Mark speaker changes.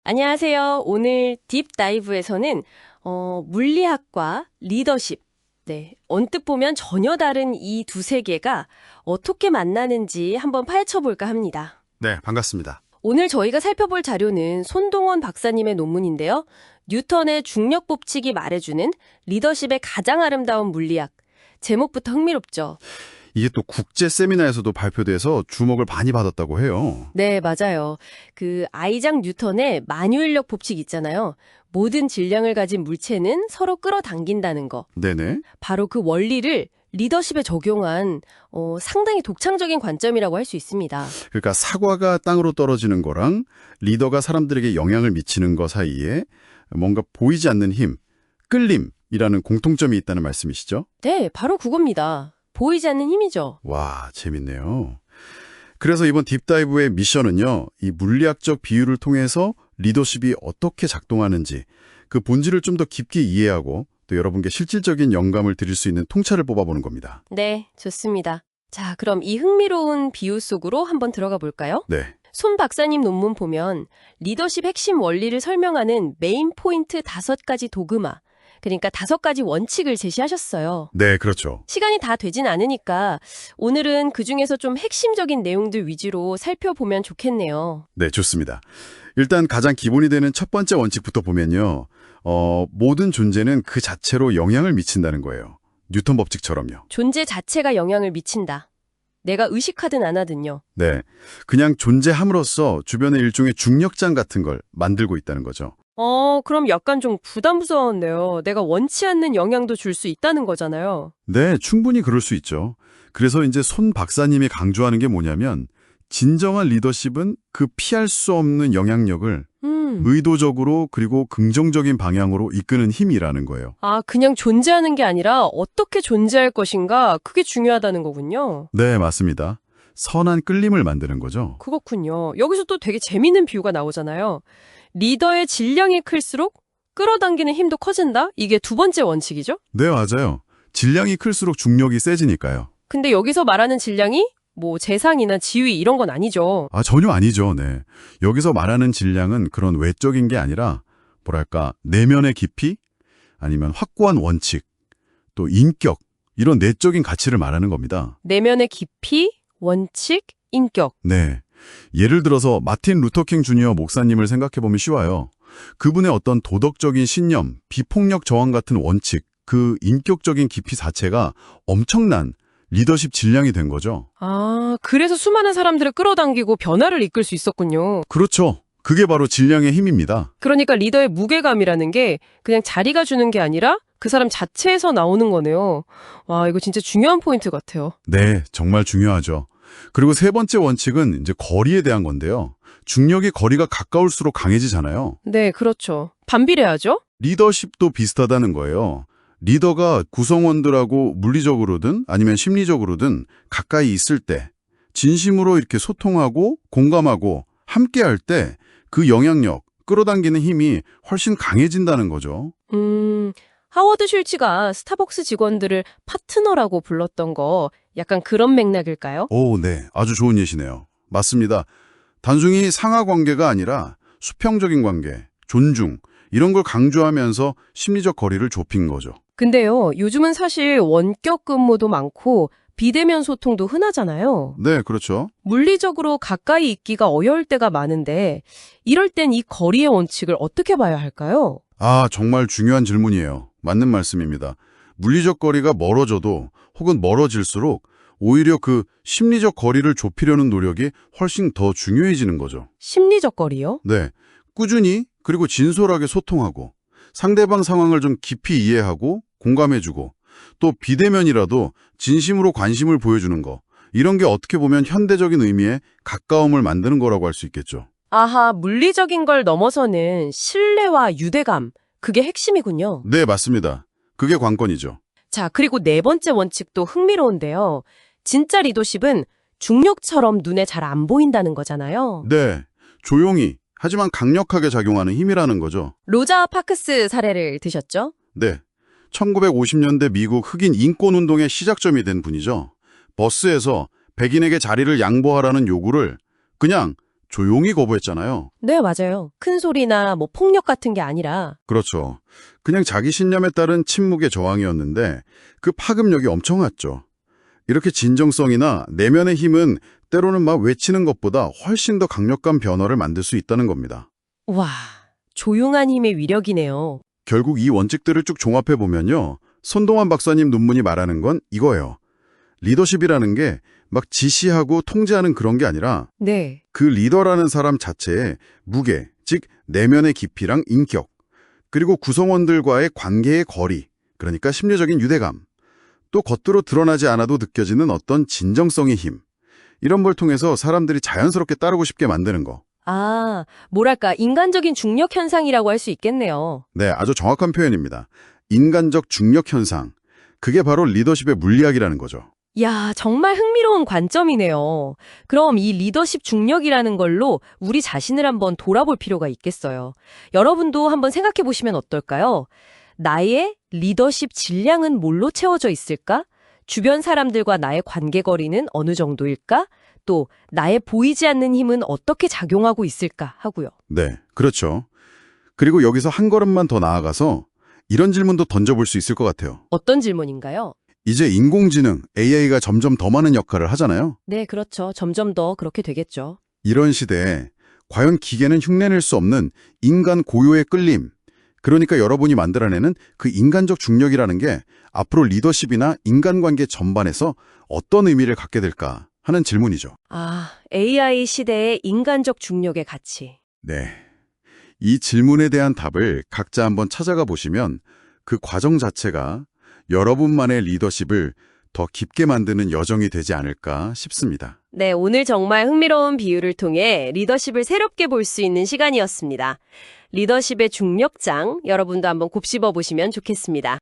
Speaker 1: 안녕하세요. 오늘 딥다이브에서는 물리학과 리더십, 언뜻 보면 전혀 다른 이 두 세계가 어떻게 만나는지 한번 파헤쳐볼까 합니다.
Speaker 2: 네, 반갑습니다.
Speaker 1: 오늘 저희가 살펴볼 자료는 손동원 박사님의 논문인데요. 뉴턴의 중력 법칙이 말해주는 리더십의 가장 아름다운 물리학. 제목부터 흥미롭죠?
Speaker 2: 이게 또 국제 세미나에서도 발표돼서 주목을 많이 받았다고 해요.
Speaker 1: 네, 맞아요. 아이작 뉴턴의 만유인력 법칙 있잖아요. 모든 질량을 가진 물체는 서로 끌어당긴다는 거.
Speaker 2: 네네.
Speaker 1: 바로 그 원리를 리더십에 적용한 상당히 독창적인 관점이라고 할 수 있습니다.
Speaker 2: 그러니까 사과가 땅으로 떨어지는 거랑 리더가 사람들에게 영향을 미치는 거 사이에 뭔가 보이지 않는 힘, 끌림이라는 공통점이 있다는 말씀이시죠?
Speaker 1: 네, 바로 그겁니다. 보이지 않는 힘이죠.
Speaker 2: 와, 재밌네요. 그래서 이번 딥다이브의 미션은요, 이 물리학적 비유를 통해서 리더십이 어떻게 작동하는지 그 본질을 좀 더 깊게 이해하고 또 여러분께 실질적인 영감을 드릴 수 있는 통찰을 뽑아보는 겁니다.
Speaker 1: 네, 좋습니다. 자, 그럼 이 흥미로운 비유 속으로 한번 들어가 볼까요?
Speaker 2: 네.
Speaker 1: 손 박사님 논문 보면 리더십 핵심 원리를 설명하는 메인 포인트 5가지 도그마, 그러니까 5가지 원칙을 제시하셨어요.
Speaker 2: 네, 그렇죠.
Speaker 1: 시간이 다 되진 않으니까 오늘은 그중에서 좀 핵심적인 내용들 위주로 살펴보면 좋겠네요.
Speaker 2: 네, 좋습니다. 일단 가장 기본이 되는 첫 번째 원칙부터 보면요. 모든 존재는 그 자체로 영향을 미친다는 거예요. 뉴턴 법칙처럼요.
Speaker 1: 존재 자체가 영향을 미친다. 내가 의식하든 안 하든요.
Speaker 2: 네, 그냥 존재함으로써 주변의 일종의 중력장 같은 걸 만들고 있다는 거죠.
Speaker 1: 그럼 약간 좀 부담스러운데요. 내가 원치 않는 영향도 줄 수 있다는 거잖아요.
Speaker 2: 네, 충분히 그럴 수 있죠. 그래서 이제 손 박사님이 강조하는 게 뭐냐면 진정한 리더십은 그 피할 수 없는 영향력을 의도적으로 그리고 긍정적인 방향으로 이끄는 힘이라는 거예요.
Speaker 1: 그냥 존재하는 게 아니라 어떻게 존재할 것인가, 그게 중요하다는 거군요.
Speaker 2: 네, 맞습니다. 선한 끌림을 만드는 거죠.
Speaker 1: 그렇군요. 여기서 또 되게 재밌는 비유가 나오잖아요. 리더의 질량이 클수록 끌어당기는 힘도 커진다? 이게 두 번째 원칙이죠?
Speaker 2: 네, 맞아요. 질량이 클수록 중력이 세지니까요.
Speaker 1: 근데 여기서 말하는 질량이 재상이나 지위 이런 건 아니죠.
Speaker 2: 전혀 아니죠. 네. 여기서 말하는 질량은 그런 외적인 게 아니라 뭐랄까 내면의 깊이 아니면 확고한 원칙 또 인격 이런 내적인 가치를 말하는 겁니다.
Speaker 1: 내면의 깊이, 원칙, 인격.
Speaker 2: 네. 예를 들어서 마틴 루터킹 주니어 목사님을 생각해보면 쉬워요. 그분의 어떤 도덕적인 신념, 비폭력 저항 같은 원칙, 그 인격적인 깊이 자체가 엄청난 리더십 질량이 된 거죠.
Speaker 1: 그래서 수많은 사람들을 끌어당기고 변화를 이끌 수 있었군요.
Speaker 2: 그렇죠. 그게 바로 질량의 힘입니다.
Speaker 1: 그러니까 리더의 무게감이라는 게 그냥 자리가 주는 게 아니라 그 사람 자체에서 나오는 거네요. 와, 이거 진짜 중요한 포인트 같아요.
Speaker 2: 네, 정말 중요하죠. 그리고 세 번째 원칙은 이제 거리에 대한 건데요. 중력의 거리가 가까울수록 강해지잖아요.
Speaker 1: 네, 그렇죠. 반비례하죠?
Speaker 2: 리더십도 비슷하다는 거예요. 리더가 구성원들하고 물리적으로든 아니면 심리적으로든 가까이 있을 때 진심으로 이렇게 소통하고 공감하고 함께할 때 그 영향력, 끌어당기는 힘이 훨씬 강해진다는 거죠.
Speaker 1: 하워드 슐츠가 스타벅스 직원들을 파트너라고 불렀던 거 약간 그런 맥락일까요?
Speaker 2: 오, 네. 아주 좋은 예시네요. 맞습니다. 단순히 상하 관계가 아니라 수평적인 관계, 존중, 이런 걸 강조하면서 심리적 거리를 좁힌 거죠.
Speaker 1: 근데요, 요즘은 사실 원격 근무도 많고 비대면 소통도 흔하잖아요.
Speaker 2: 네, 그렇죠.
Speaker 1: 물리적으로 가까이 있기가 어려울 때가 많은데 이럴 땐 이 거리의 원칙을 어떻게 봐야 할까요?
Speaker 2: 정말 중요한 질문이에요. 맞는 말씀입니다. 물리적 거리가 멀어져도 혹은 멀어질수록 오히려 그 심리적 거리를 좁히려는 노력이 훨씬 더 중요해지는 거죠.
Speaker 1: 심리적 거리요?
Speaker 2: 네, 꾸준히 그리고 진솔하게 소통하고 상대방 상황을 좀 깊이 이해하고 공감해주고 또 비대면이라도 진심으로 관심을 보여주는 거 이런 게 어떻게 보면 현대적인 의미의 가까움을 만드는 거라고 할 수 있겠죠.
Speaker 1: 물리적인 걸 넘어서는 신뢰와 유대감, 그게 핵심이군요.
Speaker 2: 네, 맞습니다. 그게 관건이죠.
Speaker 1: 자, 그리고 네 번째 원칙도 흥미로운데요. 진짜 리더십은 중력처럼 눈에 잘 안 보인다는 거잖아요.
Speaker 2: 네, 조용히 하지만 강력하게 작용하는 힘이라는 거죠.
Speaker 1: 로자 파크스 사례를 드셨죠?
Speaker 2: 네, 1950년대 미국 흑인 인권운동의 시작점이 된 분이죠. 버스에서 백인에게 자리를 양보하라는 요구를 그냥 조용히 거부했잖아요.
Speaker 1: 네, 맞아요. 큰 소리나 뭐 폭력 같은 게 아니라.
Speaker 2: 그렇죠. 그냥 자기 신념에 따른 침묵의 저항이었는데 그 파급력이 엄청났죠. 이렇게 진정성이나 내면의 힘은 때로는 막 외치는 것보다 훨씬 더 강력한 변화를 만들 수 있다는 겁니다.
Speaker 1: 와, 조용한 힘의 위력이네요.
Speaker 2: 결국 이 원칙들을 쭉 종합해 보면요. 손동환 박사님 논문이 말하는 건 이거예요. 리더십이라는 게 막 지시하고 통제하는 그런 게 아니라
Speaker 1: 네.
Speaker 2: 그 리더라는 사람 자체의 무게, 즉 내면의 깊이랑 인격, 그리고 구성원들과의 관계의 거리, 그러니까 심리적인 유대감, 또 겉으로 드러나지 않아도 느껴지는 어떤 진정성의 힘, 이런 걸 통해서 사람들이 자연스럽게 따르고 싶게 만드는 거.
Speaker 1: 아, 뭐랄까, 인간적인 중력 현상이라고 할 수 있겠네요.
Speaker 2: 네, 아주 정확한 표현입니다. 인간적 중력 현상. 그게 바로 리더십의 물리학이라는 거죠.
Speaker 1: 야, 정말 흥미로운 관점이네요. 그럼 이 리더십 중력이라는 걸로 우리 자신을 한번 돌아볼 필요가 있겠어요. 여러분도 한번 생각해 보시면 어떨까요? 나의 리더십 질량은 뭘로 채워져 있을까? 주변 사람들과 나의 관계거리는 어느 정도일까? 또 나의 보이지 않는 힘은 어떻게 작용하고 있을까 하고요.
Speaker 2: 네, 그렇죠. 그리고 여기서 한 걸음만 더 나아가서 이런 질문도 던져볼 수 있을 것 같아요.
Speaker 1: 어떤 질문인가요?
Speaker 2: 이제 인공지능, AI가 점점 더 많은 역할을 하잖아요.
Speaker 1: 네, 그렇죠. 점점 더 그렇게 되겠죠.
Speaker 2: 이런 시대에 과연 기계는 흉내낼 수 없는 인간 고유의 끌림, 그러니까 여러분이 만들어내는 그 인간적 중력이라는 게 앞으로 리더십이나 인간관계 전반에서 어떤 의미를 갖게 될까 하는 질문이죠.
Speaker 1: 아, AI 시대의 인간적 중력의 가치.
Speaker 2: 네. 이 질문에 대한 답을 각자 한번 찾아가 보시면 그 과정 자체가 여러분만의 리더십을 더 깊게 만드는 여정이 되지 않을까 싶습니다.
Speaker 1: 네, 오늘 정말 흥미로운 비유를 통해 리더십을 새롭게 볼 수 있는 시간이었습니다. 리더십의 중력장, 여러분도 한번 곱씹어 보시면 좋겠습니다.